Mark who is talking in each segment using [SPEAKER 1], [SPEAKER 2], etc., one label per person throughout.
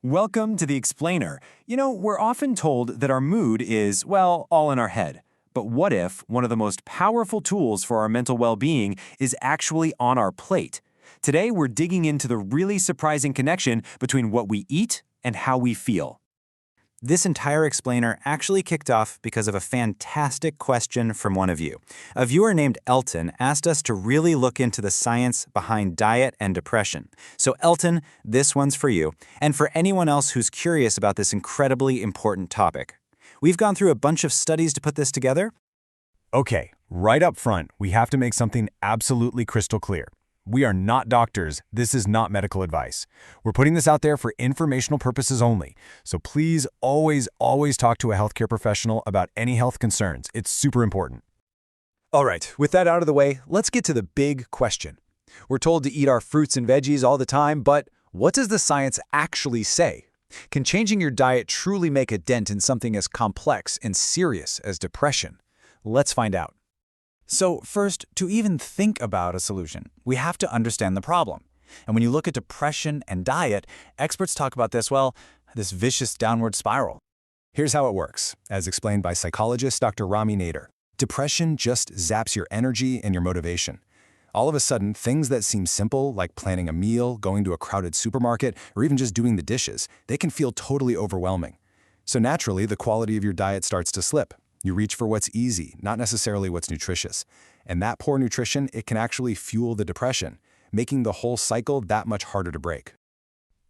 [SPEAKER 1] Welcome to The Explainer. We're often told that our mood is, well, all in our head. But what if one of the most powerful tools for our mental well-being is actually on our plate? Today, we're digging into the really surprising connection between what we eat and how we feel.
[SPEAKER 2] This entire explainer actually kicked off because of a fantastic question from one of you. A viewer named Elton asked us to really look into the science behind diet and depression. So Elton, this one's for you, and for anyone else who's curious about this incredibly important topic. We've gone through a bunch of studies to put this together.
[SPEAKER 3] Okay, right up front, we have to make something absolutely crystal clear. We are not doctors. This is not medical advice. We're putting this out there for informational purposes only. So please always talk to a healthcare professional about any health concerns. It's super important.
[SPEAKER 4] All right, with that out of the way, let's get to the big question. We're told to eat our fruits and veggies all the time, but what does the science actually say? Can changing your diet truly make a dent in something as complex and serious as depression? Let's find out.
[SPEAKER 2] So first, to even think about a solution, we have to understand the problem. And when you look at depression and diet, experts talk about this vicious downward spiral.
[SPEAKER 3] Here's how it works, as explained by psychologist Dr. Rami Nader. Depression just zaps your energy and your motivation. All of a sudden, things that seem simple, like planning a meal, going to a crowded supermarket, or even just doing the dishes, they can feel totally overwhelming. So naturally, the quality of your diet starts to slip. You reach for what's easy, not necessarily what's nutritious. And that poor nutrition, it can actually fuel the depression, making the whole cycle that much harder to break.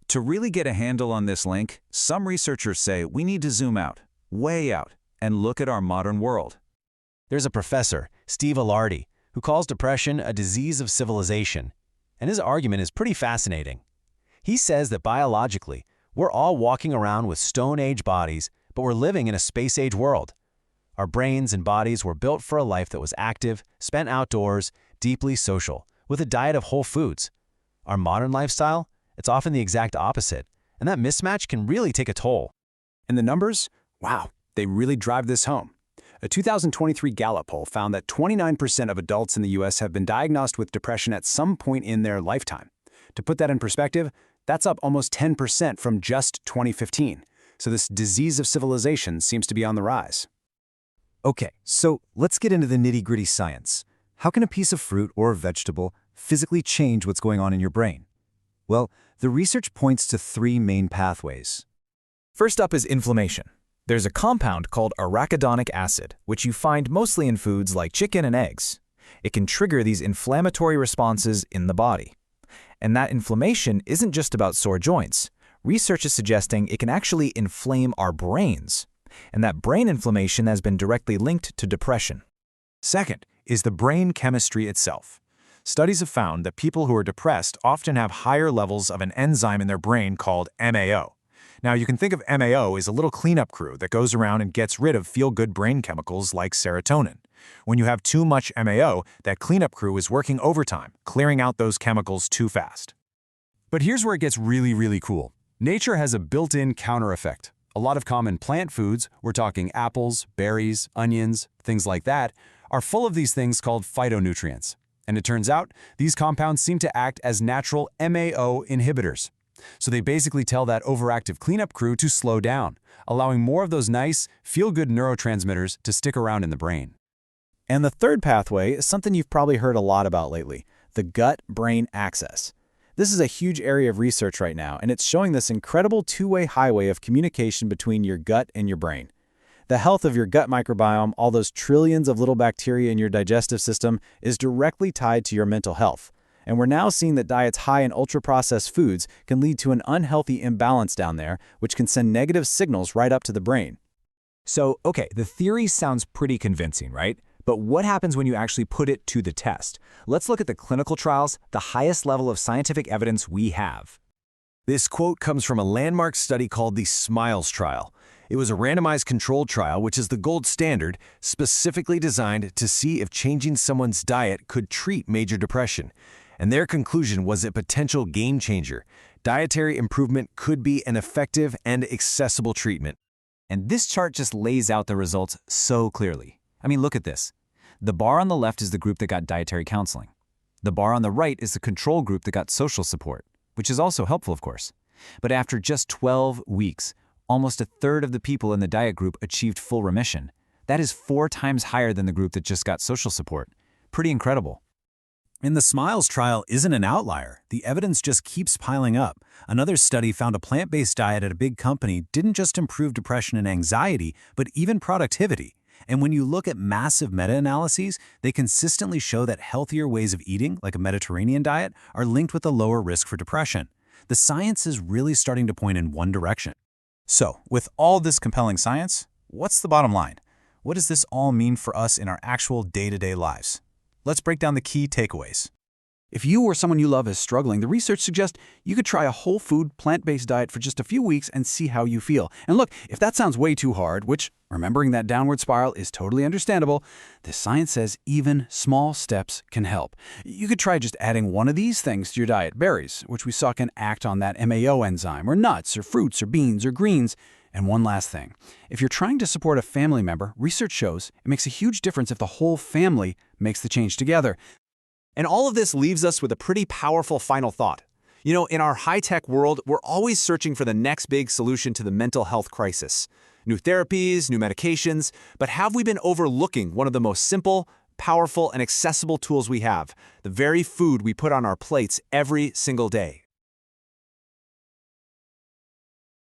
[SPEAKER 5] To really get a handle on this link, some researchers say we need to zoom out, way out, and look at our modern world.
[SPEAKER 6] There's a professor, Steve Alardi, who calls depression a disease of civilization. And his argument is pretty fascinating. He says that biologically, we're all walking around with Stone Age bodies, but we're living in a Space Age world. Our brains and bodies were built for a life that was active, spent outdoors, deeply social, with a diet of whole foods. Our modern lifestyle, it's often the exact opposite, and that mismatch can really take a toll.
[SPEAKER 4] And the numbers? Wow, they really drive this home. A 2023 Gallup poll found that 29% of adults in the U.S. have been diagnosed with depression at some point in their lifetime. To put that in perspective, that's up almost 10% from just 2015. So this disease of civilization seems to be on the rise.
[SPEAKER 2] Okay, so let's get into the nitty-gritty science. How can a piece of fruit or vegetable physically change what's going on in your brain? Well, the research points to three main pathways.
[SPEAKER 7] First up is inflammation. There's a compound called arachidonic acid, which you find mostly in foods like chicken and eggs. It can trigger these inflammatory responses in the body. And that inflammation isn't just about sore joints. Research is suggesting it can actually inflame our brains. And that brain inflammation has been directly linked to depression.
[SPEAKER 1] Second is the brain chemistry itself. Studies have found that people who are depressed often have higher levels of an enzyme in their brain called MAO. Now, you can think of MAO as a little cleanup crew that goes around and gets rid of feel-good brain chemicals like serotonin. When you have too much MAO, that cleanup crew is working overtime, clearing out those chemicals too fast.
[SPEAKER 3] But here's where it gets really cool. Nature has a built-in counter effect. A lot of common plant foods, we're talking apples, berries, onions, things like that, are full of these things called phytonutrients. And it turns out, these compounds seem to act as natural MAO inhibitors. So they basically tell that overactive cleanup crew to slow down, allowing more of those nice, feel-good neurotransmitters to stick around in the brain.
[SPEAKER 2] And the third pathway is something you've probably heard a lot about lately, the gut-brain axis. This is a huge area of research right now, and it's showing this incredible two-way highway of communication between your gut and your brain. The health of your gut microbiome, all those trillions of little bacteria in your digestive system, is directly tied to your mental health. And we're now seeing that diets high in ultra-processed foods can lead to an unhealthy imbalance down there, which can send negative signals right up to the brain.
[SPEAKER 7] So, okay, the theory sounds pretty convincing, right? But what happens when you actually put it to the test? Let's look at the clinical trials, the highest level of scientific evidence we have.
[SPEAKER 8] This quote comes from a landmark study called the SMILES trial. It was a randomized controlled trial, which is the gold standard, specifically designed to see if changing someone's diet could treat major depression. And their conclusion was a potential game changer. Dietary improvement could be an effective and accessible treatment.
[SPEAKER 2] And this chart just lays out the results so clearly. I mean, look at this. The bar on the left is the group that got dietary counseling. The bar on the right is the control group that got social support, which is also helpful, of course. But after just 12 weeks, almost a third of the people in the diet group achieved full remission. That is 4 times higher than the group that just got social support. Pretty incredible.
[SPEAKER 4] And the SMILES trial isn't an outlier. The evidence just keeps piling up. Another study found a plant-based diet at a big company didn't just improve depression and anxiety, but even productivity. And when you look at massive meta-analyses, they consistently show that healthier ways of eating, like a Mediterranean diet, are linked with a lower risk for depression. The science is really starting to point in one direction.
[SPEAKER 2] So, with all this compelling science, what's the bottom line? What does this all mean for us in our actual day-to-day lives? Let's break down the key takeaways.
[SPEAKER 9] If you or someone you love is struggling, the research suggests you could try a whole food, plant-based diet for just a few weeks and see how you feel. And look, if that sounds way too hard, which, remembering that downward spiral is totally understandable, the science says even small steps can help. You could try just adding one of these things to your diet, berries, which we saw can act on that MAO enzyme, or nuts, or fruits, or beans, or greens. And one last thing. If you're trying to support a family member, research shows it makes a huge difference if the whole family makes the change together.
[SPEAKER 10] And all of this leaves us with a pretty powerful final thought. You know, in our high-tech world, we're always searching for the next big solution to the mental health crisis. New therapies, new medications, but have we been overlooking one of the most simple, powerful, and accessible tools we have, the very food we put on our plates every single day?